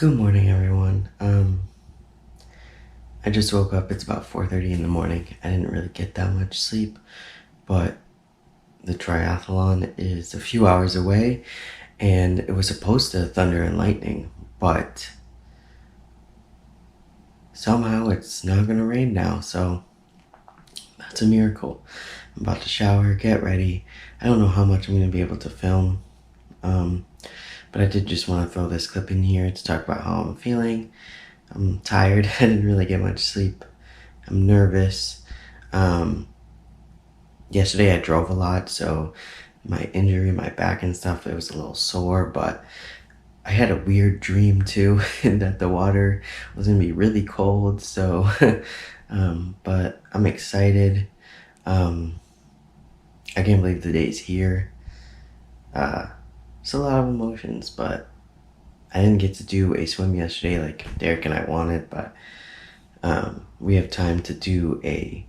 Good morning, everyone. I just woke up. It's about 4:30 in the morning. I didn't really get that much sleep, but the triathlon is a few hours away, and it was supposed to thunder and lightning, but somehow it's not gonna rain now, so that's a miracle. I'm about to shower, get ready. I don't know how much I'm gonna be able to film, but I did just want to throw this clip in here to talk about how I'm feeling. I'm tired. I didn't really get much sleep. I'm nervous. Yesterday I drove a lot, so my injury, my back and stuff, it was a little sore, but I had a weird dream too, that the water was gonna be really cold, so, but I'm excited. I can't believe the day's here. It's a lot of emotions, but I didn't get to do a swim yesterday like Derek and I wanted, but we have time to do a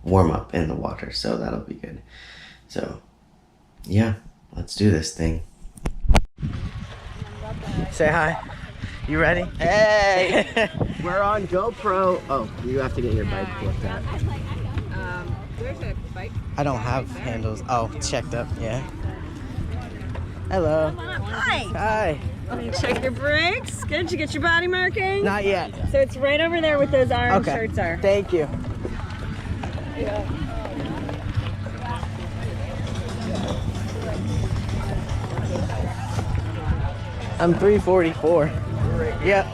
warm-up in the water, so that'll be good. So, yeah, let's do this thing. Say hi. You ready? Hey! We're on GoPro. Oh, you have to get your bike looked at. There's a bike. I don't have handles. Oh, checked up, yeah. Hello. Hi. Hi. Let me check your brakes. Good. Did you get your body marking? Not yet. So it's right over there with those orange Okay. shirts are. Thank you. I'm 344. Yep. I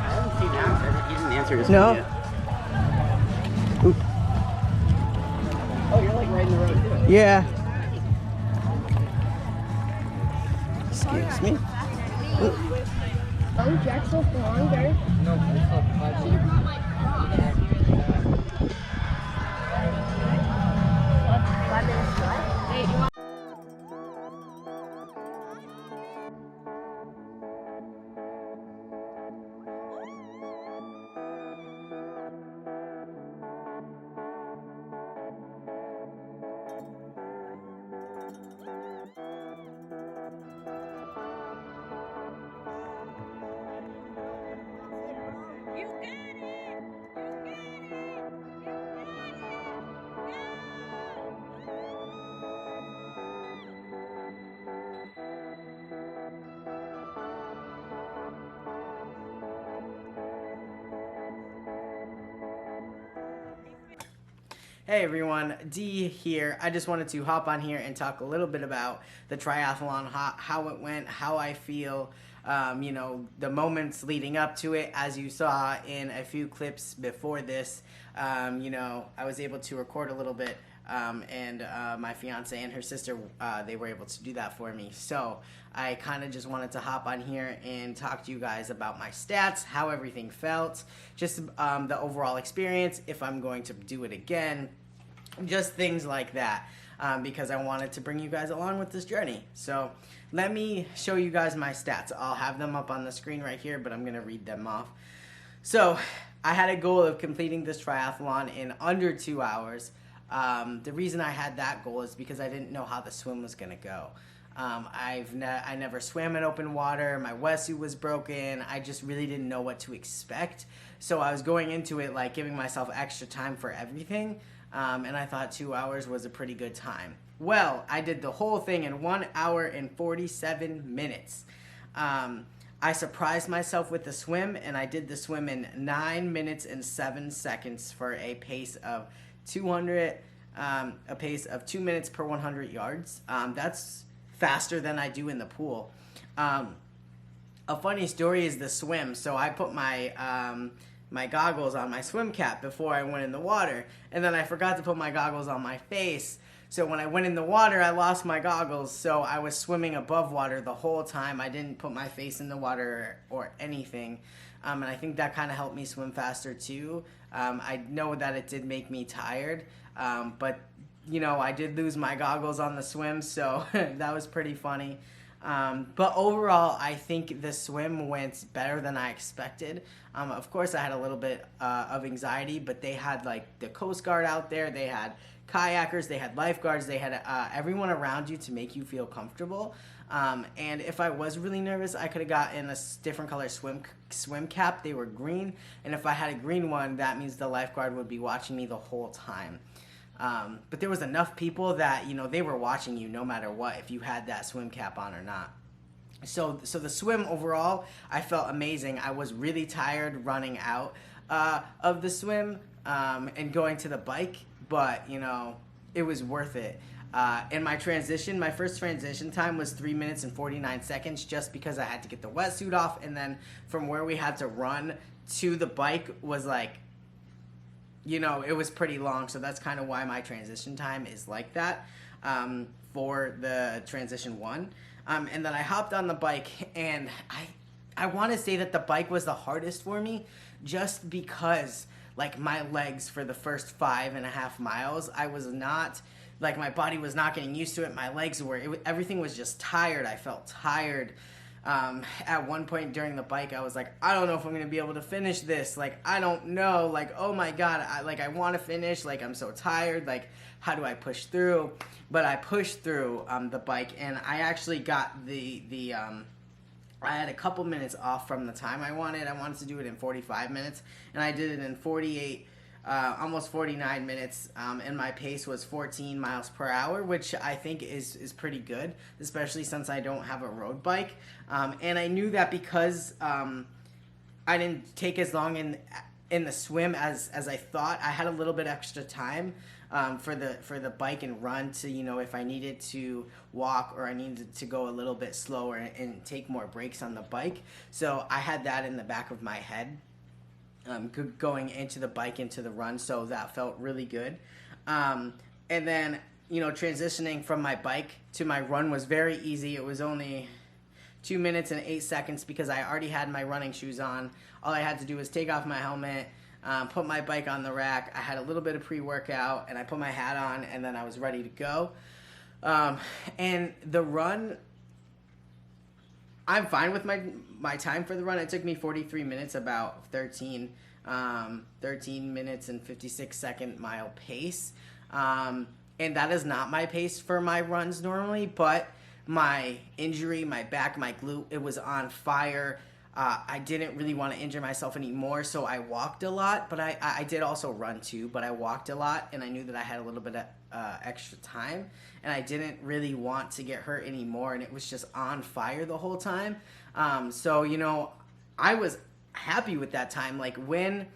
haven't seen that. You didn't answer his No. yet. Oh, you're like right in the road too. Yeah. Excuse me. Oh, Jack's so longer. No, it's like 5 minutes. Hey everyone, D here. I just wanted to hop on here and talk a little bit about the triathlon, how it went, how I feel, the moments leading up to it. As you saw in a few clips before this, I was able to record a little bit, and my fiance and her sister, they were able to do that for me. So I kind of just wanted to hop on here and talk to you guys about my stats, how everything felt, just the overall experience, if I'm going to do it again, just things like that, because I wanted to bring you guys along with this journey. So let me show you guys my stats. I'll have them up on the screen right here, but I'm going to read them off. So I had a goal of completing this triathlon in under 2 hours. The reason I had that goal is because I didn't know how the swim was going to go. I never swam in open water. My wetsuit was broken. I just really didn't know what to expect. So I was going into it like giving myself extra time for everything. And I thought 2 hours was a pretty good time. Well, I did the whole thing in 1 hour and 47 minutes. I surprised myself with the swim, and I did the swim in 9 minutes and 7 seconds for a pace of 200, a pace of 2 minutes per 100 yards. That's faster than I do in the pool. A funny story is the swim. So I put my goggles on my swim cap before I went in the water, and then I forgot to put my goggles on my face. So when I went in the water, I lost my goggles, so I was swimming above water the whole time. I didn't put my face in the water or anything, and I think that kind of helped me swim faster too. I know that it did make me tired, but I did lose my goggles on the swim, so that was pretty funny. But overall, I think the swim went better than I expected. Of course, I had a little bit of anxiety, but they had like the Coast Guard out there. They had kayakers, they had lifeguards, they had everyone around you to make you feel comfortable. And if I was really nervous, I could have gotten a different color swim cap. They were green, and if I had a green one, that means the lifeguard would be watching me the whole time. But there was enough people that, you know, they were watching you no matter what, if you had that swim cap on or not. So the swim overall, I felt amazing. I was really tired running out of the swim and going to the bike, but, you know, it was worth it. In my first transition time was 3 minutes and 49 seconds, just because I had to get the wetsuit off, and then from where we had to run to the bike was like, you know, it was pretty long, so that's kind of why my transition time is like that for the transition one. And then I hopped on the bike, and I want to say that the bike was the hardest for me, just because, like, my legs for the first 5.5 miles, I was not, like, my body was not getting used to it. My legs were, everything was just tired. I felt tired. At one point during the bike, I was like, I don't know if I'm going to be able to finish this. Like, I don't know. Like, oh my God, I want to finish. Like, I'm so tired. Like, how do I push through? But I pushed through the bike, and I actually got I had a couple minutes off from the time I wanted. I wanted to do it in 45 minutes, and I did it in 48, almost 49 minutes, and my pace was 14 miles per hour, which I think is pretty good, especially since I don't have a road bike. And I knew that because I didn't take as long in the swim as I thought. I had a little bit extra time for the bike and run to, you know, if I needed to walk or I needed to go a little bit slower and take more breaks on the bike. So I had that in the back of my head going into the bike, into the run, so that felt really good. And then, you know, transitioning from my bike to my run was very easy. It was only 2 minutes and 8 seconds because I already had my running shoes on. All I had to do was take off my helmet, put my bike on the rack. I had a little bit of pre-workout, and I put my hat on, and then I was ready to go. And the run, I'm fine with my time for the run. It took me 43 minutes, about 13 minutes and 56-second mile pace. And that is not my pace for my runs normally, but my injury, my back, my glute, it was on fire. I didn't really want to injure myself anymore, so I walked a lot, but I did also run too, but I walked a lot, and I knew that I had a little bit of extra time, and I didn't really want to get hurt anymore, and it was just on fire the whole time. So, you know, I was happy with that time. Like, when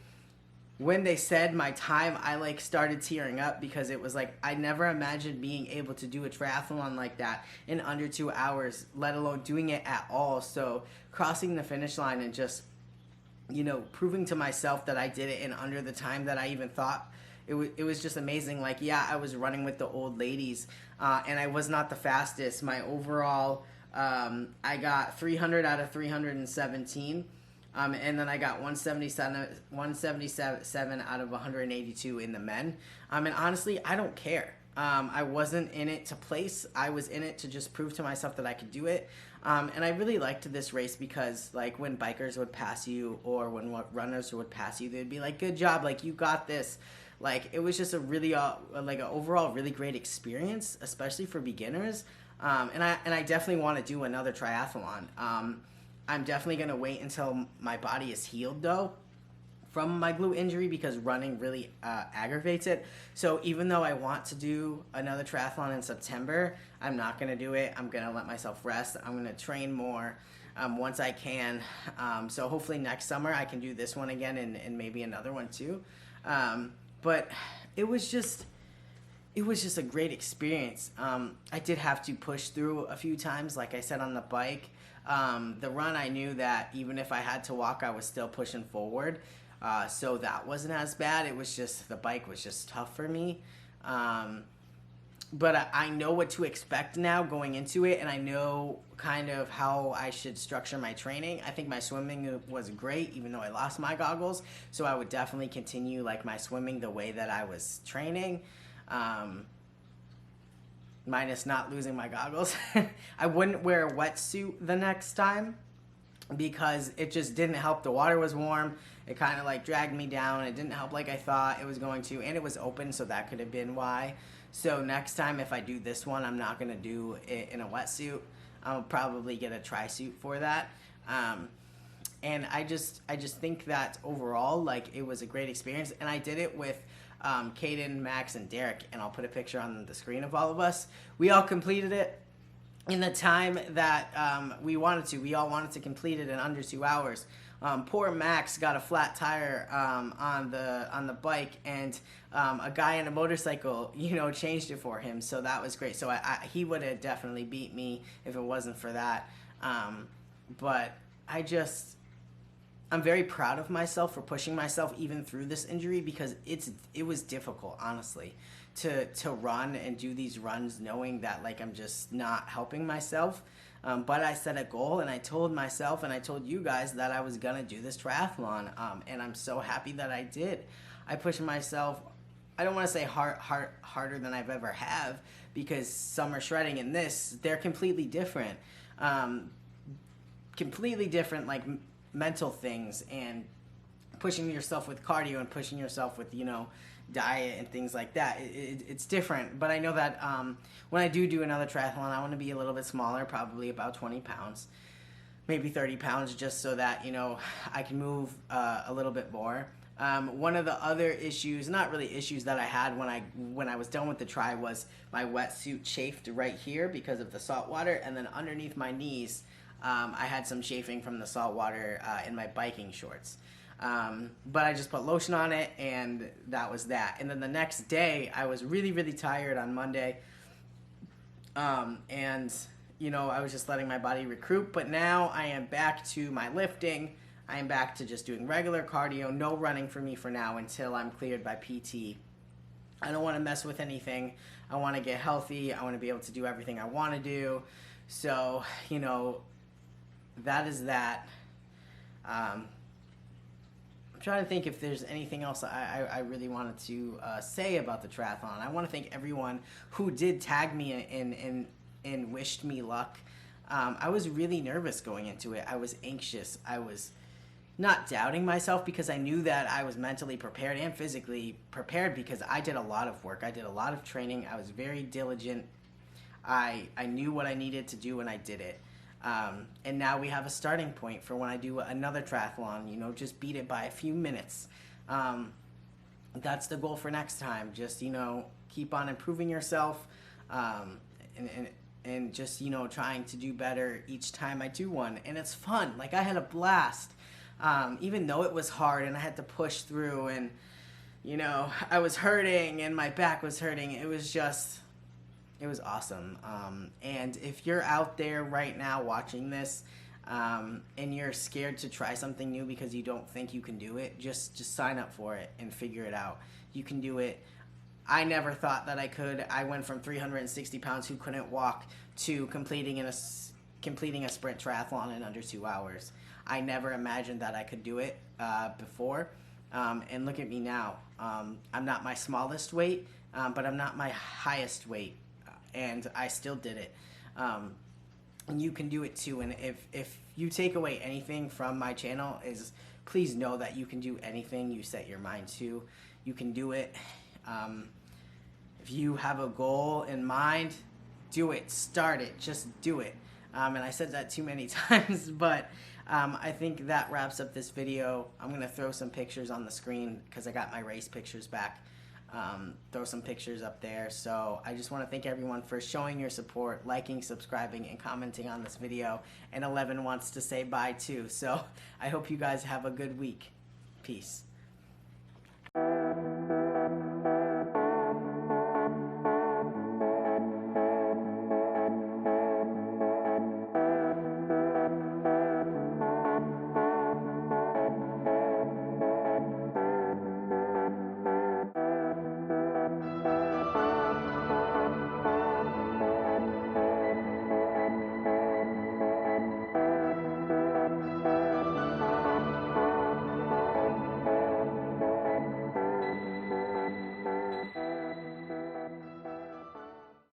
they said my time, I like started tearing up, because it was like, I never imagined being able to do a triathlon like that in under 2 hours, let alone doing it at all. So crossing the finish line and just, you know, proving to myself that I did it in under the time that I even thought, it was just amazing. Like, yeah, I was running with the old ladies, and I was not the fastest. My overall, I got 300 out of 317. And then I got 177 out of 182 in the men. And honestly, I don't care. I wasn't in it to place. I was in it to just prove to myself that I could do it. And I really liked this race because, like, when bikers would pass you or when runners would pass you, they'd be like, good job, like, you got this. Like, it was just a really, like, an overall really great experience, especially for beginners. And I definitely want to do another triathlon. I'm definitely going to wait until my body is healed, though, from my glute injury, because running really aggravates it. So even though I want to do another triathlon in September, I'm not going to do it. I'm going to let myself rest. I'm going to train more once I can. So hopefully next summer I can do this one again and maybe another one too. But it was just a great experience. I did have to push through a few times, like I said, on the bike. The run, I knew that even if I had to walk, I was still pushing forward. So that wasn't as bad. It was just, the bike was just tough for me. But I know what to expect now going into it, and I know kind of how I should structure my training. I think my swimming was great, even though I lost my goggles. So I would definitely continue, like, my swimming the way that I was training. Minus not losing my goggles. I wouldn't wear a wetsuit the next time because it just didn't help. The water was warm. It kind of like dragged me down. It didn't help like I thought it was going to, and it was open, so that could have been why. So next time, if I do this one, I'm not going to do it in a wetsuit. I'll probably get a tri-suit for that. And I just think that overall, like, it was a great experience. And I did it with Caden, Max, and Derek, and I'll put a picture on the screen of all of us. We all completed it in the time that we wanted to. We all wanted to complete it in under 2 hours. Poor Max got a flat tire on the bike, and a guy in a motorcycle, changed it for him. So that was great. So he would have definitely beat me if it wasn't for that. But I'm very proud of myself for pushing myself even through this injury, because it was difficult, honestly, to run and do these runs knowing that, like, I'm just not helping myself. But I set a goal, and I told myself and I told you guys that I was going to do this triathlon, and I'm so happy that I did. I pushed myself, I don't want to say harder than I've ever have, because summer shredding and this, they're completely different. Completely different, like, mental things, and pushing yourself with cardio and pushing yourself with, diet and things like that. It's different, but I know that when I do another triathlon, I want to be a little bit smaller, probably about 20 pounds, maybe 30 pounds, just so that, I can move a little bit more. One of the other issues, not really issues, that I had when I was done with the tri was my wetsuit chafed right here because of the salt water, and then underneath my knees, I had some chafing from the salt water in my biking shorts. But I just put lotion on it, and that was that. And then the next day, I was really, really tired on Monday. And, I was just letting my body recruit. But now I am back to my lifting. I am back to just doing regular cardio. No running for me for now until I'm cleared by PT. I don't want to mess with anything. I want to get healthy. I want to be able to do everything I want to do. So, that is that. I'm trying to think if there's anything else I really wanted to say about the triathlon. I want to thank everyone who did tag me and wished me luck. I was really nervous going into it. I was anxious. I was not doubting myself, because I knew that I was mentally prepared and physically prepared, because I did a lot of work. I did a lot of training. I was very diligent. I knew what I needed to do, and I did it. And now we have a starting point for when I do another triathlon, just beat it by a few minutes. That's the goal for next time. Just, keep on improving yourself, and just, trying to do better each time I do one. And it's fun. Like, I had a blast, even though it was hard and I had to push through, and, I was hurting and my back was hurting. It was awesome. And if you're out there right now watching this, and you're scared to try something new because you don't think you can do it, just sign up for it and figure it out. You can do it. I never thought that I could. I went from 360 pounds who couldn't walk to completing a sprint triathlon in under 2 hours. I never imagined that I could do it before. And look at me now. I'm not my smallest weight, but I'm not my highest weight. And I still did it. And you can do it too. And if you take away anything from my channel, is please know that you can do anything you set your mind to. You can do it. If you have a goal in mind, do it. Start it. Just do it. And I said that too many times, but I think that wraps up this video. I'm going to throw some pictures on the screen because I got my race pictures back. Throw some pictures up there. So I just want to thank everyone for showing your support, liking, subscribing, and commenting on this video. And 11 wants to say bye too. So I hope you guys have a good week. Peace.